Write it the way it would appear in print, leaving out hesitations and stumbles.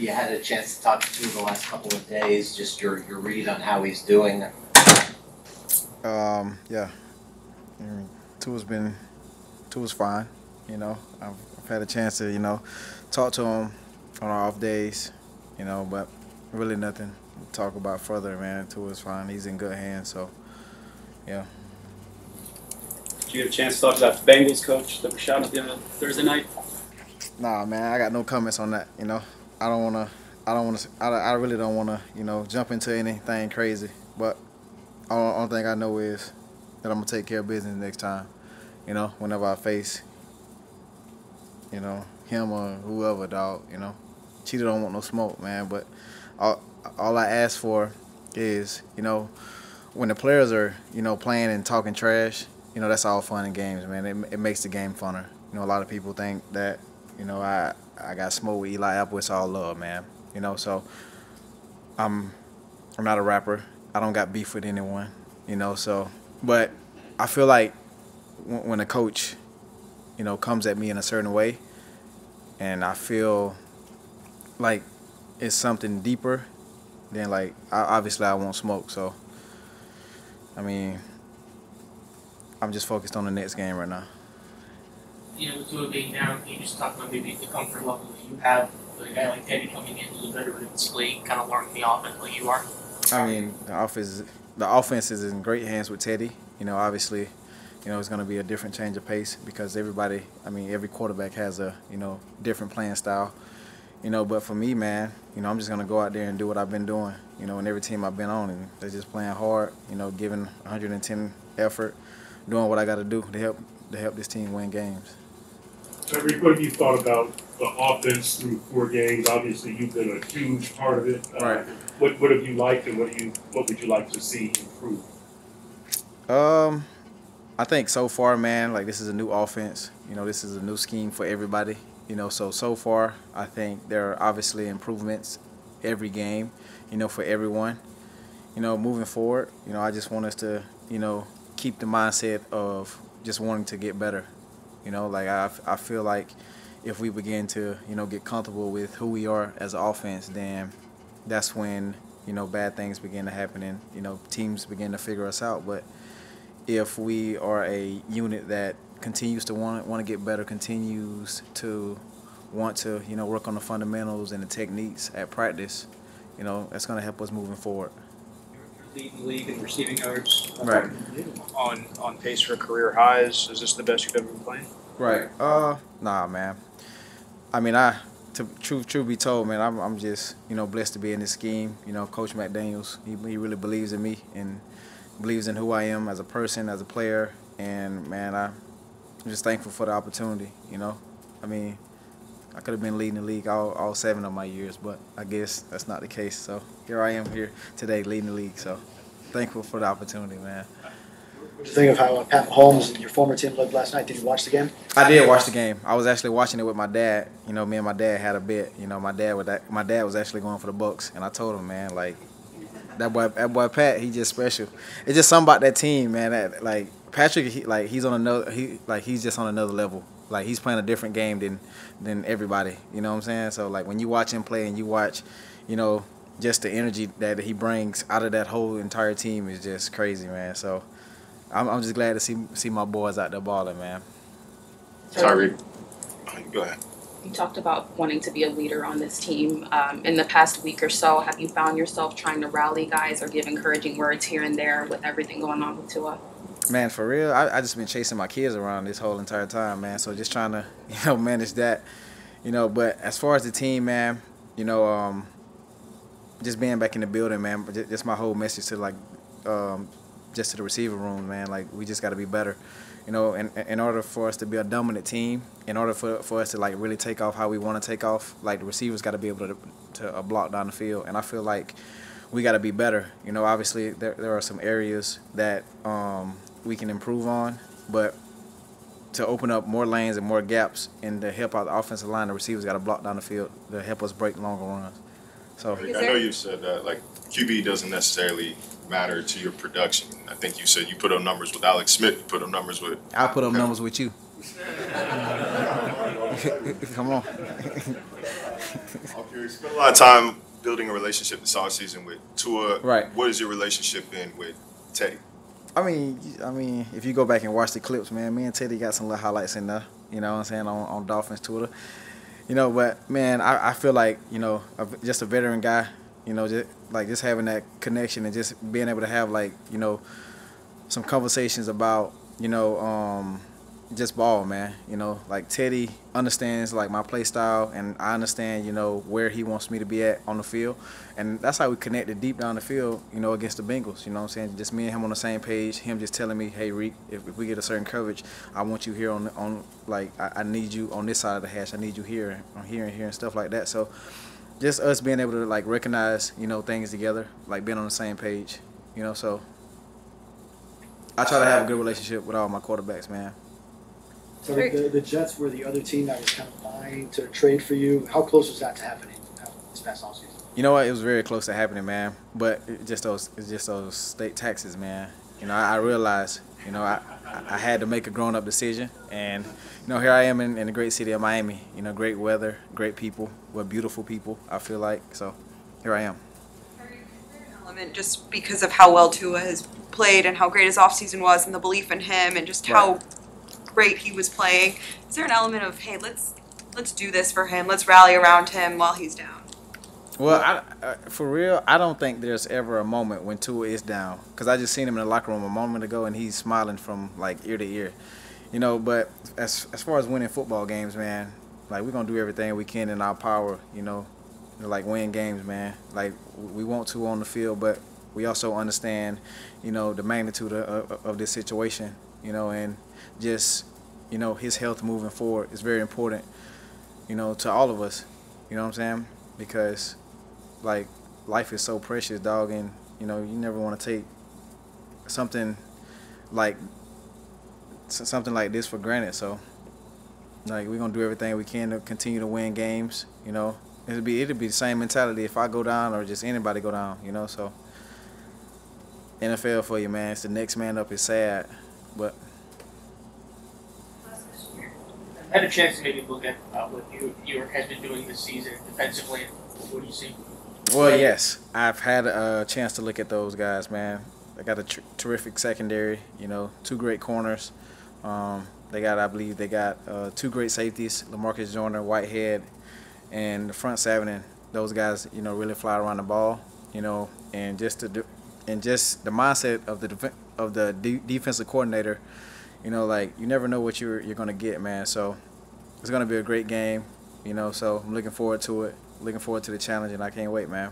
you had a chance to talk to the last couple of days, just your read on how he's doing. Yeah. Tua's fine. You know, I've had a chance to talk to him on our off days. But really nothing to talk about further, man. Tua's fine. He's in good hands. So yeah. Did you get a chance to talk to that Bengals coach that was shot at the end of Thursday night? Nah, man, I got no comments on that. I don't wanna. I really don't wanna. Jump into anything crazy. But only thing I know is that I'm gonna take care of business next time. Whenever I face, him or whoever, dog. Cheetah don't want no smoke, man. But all I ask for is, when the players are, playing and talking trash, that's all fun and games, man. It makes the game funner. A lot of people think that, I got smoke with Eli Apple. It's all love, man. So I'm not a rapper. I don't got beef with anyone. So, but I feel like when a coach, comes at me in a certain way, and I feel like it's something deeper, then like obviously I won't smoke. So, I mean, I'm just focused on the next game right now. With Tua being down, can you just talk about maybe the comfort level that you have with a guy like Teddy coming in who's a veteran of this league, kind of learning the offense like you are? I mean, the offense is in great hands with Teddy. Obviously, it's going to be a different change of pace because every quarterback has a, different playing style. But for me, man, I'm just going to go out there and do what I've been doing, and every team I've been on, and they're just playing hard, giving 110 effort, doing what I got to do to help this team win games. Tyreek, what have you thought about the offense through 4 games? Obviously, you've been a huge part of it. Right. What have you liked, and what would you like to see improve? I think so far, man, like this is a new offense. This is a new scheme for everybody. So far, I think there are obviously improvements every game, for everyone. Moving forward, I just want us to, keep the mindset of just wanting to get better. Like I feel like if we begin to, get comfortable with who we are as an offense, then that's when, bad things begin to happen and, teams begin to figure us out. But if we are a unit that continues to want to get better, continues to want to, work on the fundamentals and the techniques at practice, that's going to help us moving forward. You're leading the league in receiving yards. Right. On pace for career highs. Is this the best you've ever been playing? Right. Nah, man. I mean, truth be told, man, I'm just, blessed to be in this scheme. Coach McDaniels, he really believes in me and believes in who I am as a person, as a player, and man, I'm just thankful for the opportunity. I mean, I could have been leading the league all 7 of my years, but I guess that's not the case. So here I am here today leading the league. So thankful for the opportunity, man. What do you think of how Pat Mahomes and your former team looked last night? Did you watch the game? I did watch the game. I was actually watching it with my dad. Me and my dad had a bet. My dad was actually going for the Bucks, and I told him, man, like that boy Pat, he just special. It's just something about that team, man. That like Patrick, he's on another. He's just on another level. Like he's playing a different game than everybody. You know what I'm saying? So like when you watch him play and you watch, just the energy that he brings out of that whole entire team is just crazy, man. So I'm just glad to see my boys out there balling, man. Tyreek, go ahead. You talked about wanting to be a leader on this team. In the past week or so, have you found yourself trying to rally guys or give encouraging words here and there with everything going on with Tua? Man, for real, I just been chasing my kids around this whole entire time, man. So just trying to, manage that, But as far as the team, man, just being back in the building, man. Just my whole message to just to the receiver room, man. Like we just got to be better. In order for us to be a dominant team, in order for us to really take off how we want to take off, the receivers got to be able to block down the field. And I feel like we got to be better. Obviously there are some areas that we can improve on, but to open up more lanes and more gaps and to help out the offensive line, the receivers got to block down the field to help us break longer runs. So I know you said that QB doesn't necessarily matter to your production. I think you said you put up numbers with Alex Smith. You put up numbers with. I put up numbers with you. Come on. You spent a lot of time building a relationship this offseason with Tua. Right. What has your relationship been with Teddy? I mean, if you go back and watch the clips, man, me and Teddy got some little highlights in there. You know what I'm saying, on Dolphins Twitter. You know, but man, I feel like, you know, just a veteran guy. You know, just having that connection and just being able to have, like, you know, some conversations about, you know, just ball, man. You know, like Teddy understands like my play style, and I understand, you know, where he wants me to be at on the field, and that's how we connected deep down the field, you know, against the Bengals. You know what I'm saying? Just me and him on the same page. Him just telling me, hey, Reek, if we get a certain coverage, I want you here on like I need you on this side of the hash. I need you here, on here and here and stuff like that. So just us being able to like recognize, you know, things together, like being on the same page, you know. So I try to have a good relationship with all my quarterbacks, man. So the Jets were the other team that was kind of vying to trade for you. How close was that to happening this past offseason? You know what? It was very close to happening, man. But it's just those state taxes, man. You know, I realized, you know, I had to make a grown-up decision, and you know, here I am in the great city of Miami. You know, great weather, great people, we're beautiful people. I feel like, so here I am. Element just because of how well Tua has played and how great his offseason was, and the belief in him, and just how great he was playing. Is there an element of, hey, let's do this for him, let's rally around him while he's down? Well, for real, I don't think there's ever a moment when Tua is down, because I just seen him in the locker room a moment ago, and he's smiling from like ear to ear, you know. But as far as winning football games, man, like we're gonna do everything we can in our power, you know, to like win games, man. Like we want to on the field, but we also understand, you know, the magnitude of this situation, you know, and just, you know, his health moving forward is very important, you know, to all of us, you know what I'm saying? Because, like, life is so precious, dog, and, you know, you never want to take something like this for granted. So, like, we're going to do everything we can to continue to win games, you know. It'll be the same mentality if I go down or just anybody go down, you know. So, NFL for you, man. It's the next man up. Is sad, but I had a chance to maybe look at what New York has been doing this season defensively. What do you see? well, yes, I've had a chance to look at those guys, man. They got a terrific secondary, you know, 2 great corners. I believe they got 2 great safeties, LaMarcus Joyner, Whitehead, and the front 7. And those guys, you know, really fly around the ball, you know, and just the mindset of the defensive coordinator. You know, like, you never know what you're going to get, man. So it's going to be a great game, you know. So I'm looking forward to it, looking forward to the challenge, and I can't wait, man.